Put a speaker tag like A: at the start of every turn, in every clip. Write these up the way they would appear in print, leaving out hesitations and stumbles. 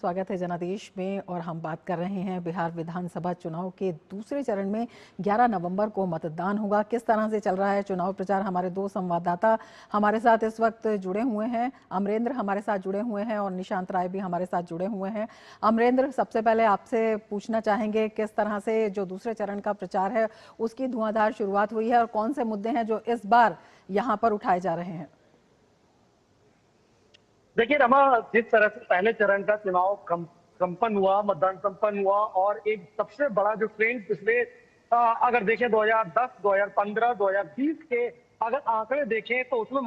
A: स्वागत है जनादेश में। और हम बात कर रहे हैं बिहार विधानसभा चुनाव के दूसरे चरण में 11 नवंबर को मतदान होगा। किस तरह से चल रहा है चुनाव प्रचार, हमारे दो संवाददाता हमारे साथ इस वक्त जुड़े हुए हैं। अमरेंद्र हमारे साथ जुड़े हुए हैं और निशांत राय भी हमारे साथ जुड़े हुए हैं। अमरेंद्र, सबसे पहले आपसे पूछना चाहेंगे किस तरह से जो दूसरे चरण का प्रचार है उसकी धुआंधार शुरुआत हुई है और कौन से मुद्दे हैं जो इस बार यहाँ पर उठाए जा रहे हैं।
B: देखिए रमा, जिस तरह से पहले चरण का चुनाव संपन्न हुआ, मतदान संपन्न हुआ और एक सबसे बड़ा जो ट्रेंड पिछले अगर देखें 2010, 2015, 2020 के अगर आंकड़े देखें तो उसमें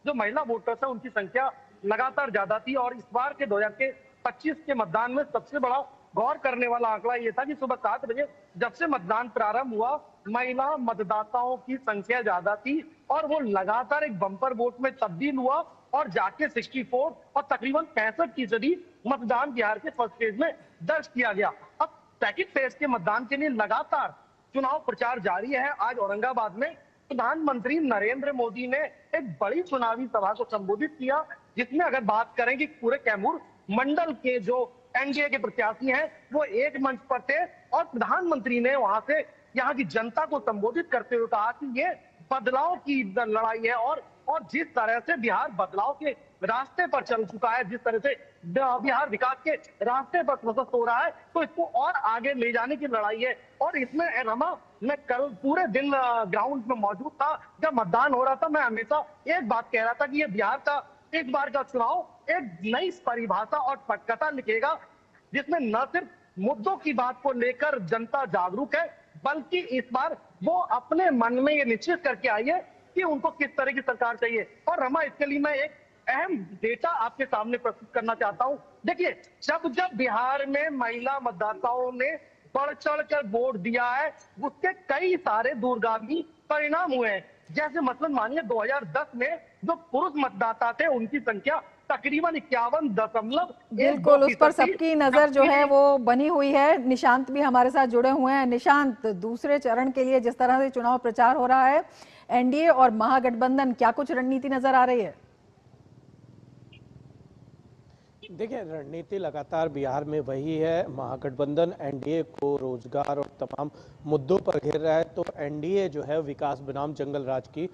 B: जो महिला वोटर्स है उनकी संख्या लगातार ज्यादा थी। और इस बार के 2025 के मतदान में सबसे बड़ा गौर करने वाला आंकड़ा ये था कि सुबह 7 बजे जब से मतदान प्रारंभ हुआ, महिला मतदाताओं की संख्या ज्यादा थी और वो लगातार एक बम्पर वोट में तब्दील हुआ और जाके 64 और तकरीबन 65% मतदान बिहार के फर्स्ट फेज में दर्ज किया गया। अब सेकंड फेज के मतदान के लिए लगातार चुनाव प्रचार जारी है। आज औरंगाबाद में प्रधानमंत्री नरेंद्र मोदी ने एक बड़ी चुनावी सभा को संबोधित किया, जिसमें अगर बात करें कि पूरे कैमूर मंडल के जो एनडीए के प्रत्याशी हैं वो एक मंच पर थे और प्रधानमंत्री ने वहां से यहाँ की जनता को संबोधित करते हुए कहा कि ये बदलाव की लड़ाई है और जिस तरह से बिहार बदलाव के रास्ते पर चल चुका है, जिस तरह से बिहार विकास के रास्ते पर प्रशस्त हो रहा है, तो इसको और आगे ले जाने की लड़ाई है। और इसमें रमा, मैं कल पूरे दिन ग्राउंड में मौजूद था जब मतदान हो रहा था। मैं हमेशा एक बात कह रहा था कि ये बिहार का एक बार का चुनाव एक नई परिभाषा और पटकथा लिखेगा, जिसमें न सिर्फ मुद्दों की बात को लेकर जनता जागरूक है, बल्कि इस बार वो अपने मन में ये निश्चित करके आई है कि उनको किस तरह की सरकार चाहिए। और रमा, इसके लिए मैं एक अहम डेटा आपके सामने प्रस्तुत करना चाहता हूं। देखिए, जब जब बिहार में महिला मतदाताओं ने बढ़ चढ़ कर वोट दिया है, उसके कई सारे दूरगामी परिणाम हुए हैं। जैसे मतलब मानिए 2010 में जो पुरुष मतदाता थे उनकी संख्या तकरीबन 51.12
A: बिल्कुल, उस पर सबकी नजर जो है वो बनी हुई है। निशांत भी हमारे साथ जुड़े हुए हैं। निशांत, दूसरे चरण के लिए जिस तरह से चुनाव प्रचार हो रहा है, एनडीए और महागठबंधन, क्या कुछ रणनीति नजर आ रही है?
C: देखिए, रणनीति लगातार बिहार में वही है। महागठबंधन एनडीए को रोजगार और तमाम मुद्दों पर घेर रहा है, तो एनडीए जो है विकास बनाम जंगल राज की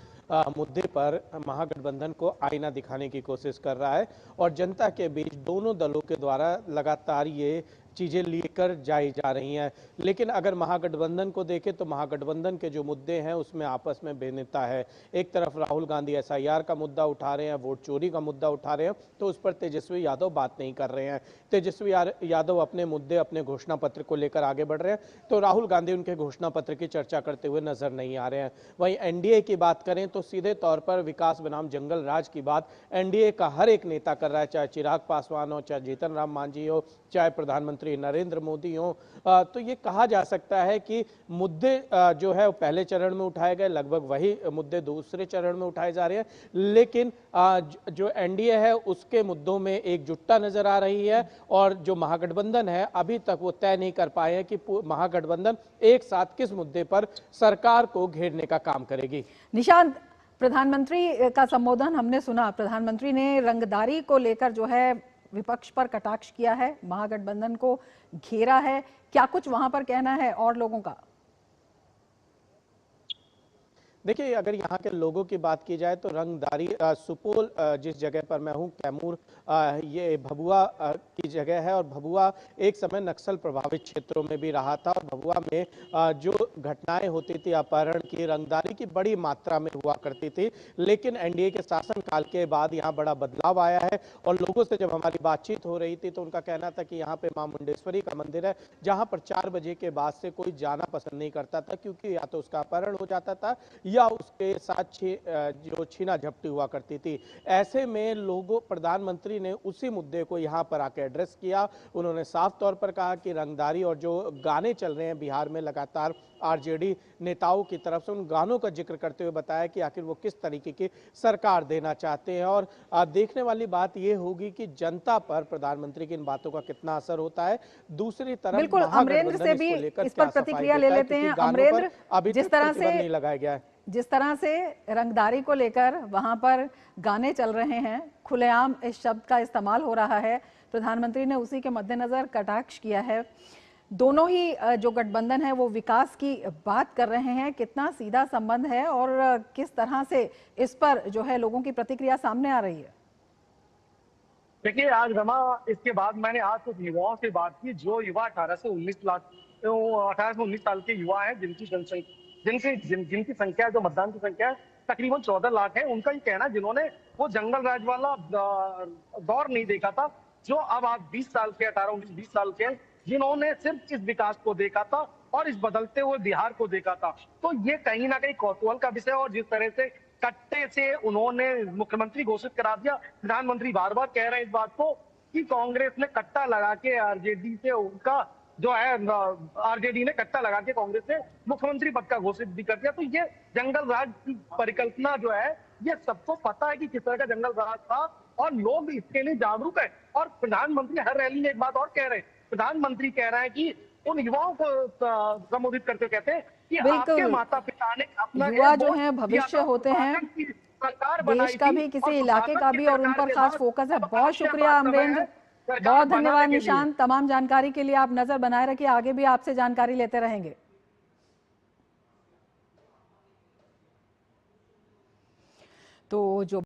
C: मुद्दे पर महागठबंधन को आईना दिखाने की कोशिश कर रहा है और जनता के बीच दोनों दलों के द्वारा लगातार ये चीजें लेकर जाई जा रही हैं। लेकिन अगर महागठबंधन को देखें तो महागठबंधन के जो मुद्दे हैं उसमें आपस में भिन्नता है। एक तरफ राहुल गांधी एसआईआर का मुद्दा उठा रहे हैं, वोट चोरी का मुद्दा उठा रहे हैं, तो उस पर तेजस्वी यादव बात नहीं कर रहे हैं। तेजस्वी यादव अपने मुद्दे, अपने घोषणा पत्र को लेकर आगे बढ़ रहे हैं, तो राहुल गांधी उनके घोषणा पत्र की चर्चा करते हुए नजर नहीं आ रहे हैं। वहीं एनडीए की बात करें तो सीधे तौर पर विकास बनाम जंगल राज की बात एनडीए का हर एक नेता कर रहा है, चाहे चिराग पासवान हो, चाहे जीतन राम मांझी हो, चाहे प्रधानमंत्री नरेंद्र मोदी हो। तो ये कहा जा सकता है कि मुद्दे जो है पहले चरण में उठाए गए, लगभग वही मुद्दे दूसरे चरण में उठाए जा रहे हैं। लेकिन जो एनडीए है उसके मुद्दों में एकजुटता नजर आ रही है और जो महागठबंधन है अभी तक वो तय नहीं कर पाए हैं कि महागठबंधन एक साथ किस मुद्दे पर सरकार को घेरने का काम करेगी।
A: निशांत, प्रधानमंत्री का संबोधन हमने सुना। प्रधानमंत्री ने रंगदारी को लेकर जो है विपक्ष पर कटाक्ष किया है, महागठबंधन को घेरा है। क्या कुछ वहां पर कहना है और लोगों का?
C: देखिए, अगर यहाँ के लोगों की बात की जाए तो रंगदारी, सुपौल जिस जगह पर मैं हूँ, कैमूर, ये भभुआ की जगह है और भभुआ एक समय नक्सल प्रभावित क्षेत्रों में भी रहा था और भभुआ में जो घटनाएं होती थी अपहरण की, रंगदारी की बड़ी मात्रा में हुआ करती थी। लेकिन एनडीए के शासनकाल के बाद यहाँ बड़ा बदलाव आया है और लोगों से जब हमारी बातचीत हो रही थी तो उनका कहना था कि यहाँ पे मां मुंडेश्वरी का मंदिर है, जहाँ पर 4 बजे के बाद से कोई जाना पसंद नहीं करता था, क्योंकि या तो उसका अपहरण हो जाता था या उसके साथ जो छीना झपटी हुआ करती थी। ऐसे में लोगों, प्रधानमंत्री ने उसी मुद्दे को यहाँ पर आकर एड्रेस किया। उन्होंने साफ तौर पर कहा कि रंगदारी और जो गाने चल रहे हैं बिहार में लगातार आरजेडी नेताओं की तरफ से, उन गानों का जिक्र करते हुए बताया कि आखिर वो किस तरीके की सरकार देना चाहते हैं। और देखने वाली बात यह होगी कि जनता पर प्रधानमंत्री की इन बातों का कितना असर होता है। दूसरी तरफ
A: बिल्कुल, अमरेंद्र से भी इस पर प्रतिक्रिया ले लेते हैं। अमरेंद्र,
C: अभी जिस तरह से नहीं लगाया गया है,
A: जिस तरह से रंगदारी को लेकर वहां पर गाने चल रहे हैं, खुलेआम इस शब्द का इस्तेमाल हो रहा है, प्रधानमंत्री ने उसी के मद्देनजर कटाक्ष किया है। दोनों ही जो गठबंधन है वो विकास की बात कर रहे हैं, कितना सीधा संबंध है और किस तरह से इस पर जो है लोगों की प्रतिक्रिया सामने आ रही है?
B: देखिए आज रमा, इसके बाद मैंने आज कुछ युवाओं से बात की, जो युवा 18 से 19 साल के युवा हैं, जिनकी संख्या, जो मतदान की संख्या है तकरीबन 14 लाख है। उनका ये कहना, जिन्होंने वो जंगल राज वाला दौर नहीं देखा था, जो अब आप 20 साल के, 18-19-20 साल के, जिन्होंने सिर्फ इस विकास को देखा था और इस बदलते हुए बिहार को देखा था, तो ये कहीं ना कहीं कौतूहल का विषय। और जिस तरह से कट्टे से उन्होंने मुख्यमंत्री घोषित करा दिया, प्रधानमंत्री बार बार कह रहे हैं इस बात को कि कांग्रेस ने कट्टा लगा के आरजेडी से उनका जो है, आरजेडी ने कट्टा लगा के कांग्रेस से मुख्यमंत्री पद का घोषित भी कर दिया। तो ये जंगल राज की परिकल्पना जो है, ये सबको पता है कि किस तरह का जंगल राज था और लोग इसके लिए जागरूक है। और प्रधानमंत्री हर रैली में एक बात और कह रहे हैं, प्रधानमंत्री कह रहे हैं कि उन युवाओं को संबोधित करते कहते हैं कि आपके माता पिता ने अपना
A: युवा जो है भविष्य होते हैं देश का भी, किसी इलाके का भी, और उन पर खास फोकस है। बहुत शुक्रिया अमरेंद्र, बहुत धन्यवाद निशांत, तमाम जानकारी के लिए। आप नजर बनाए रखिए, आगे भी आपसे जानकारी लेते रहेंगे। तो जो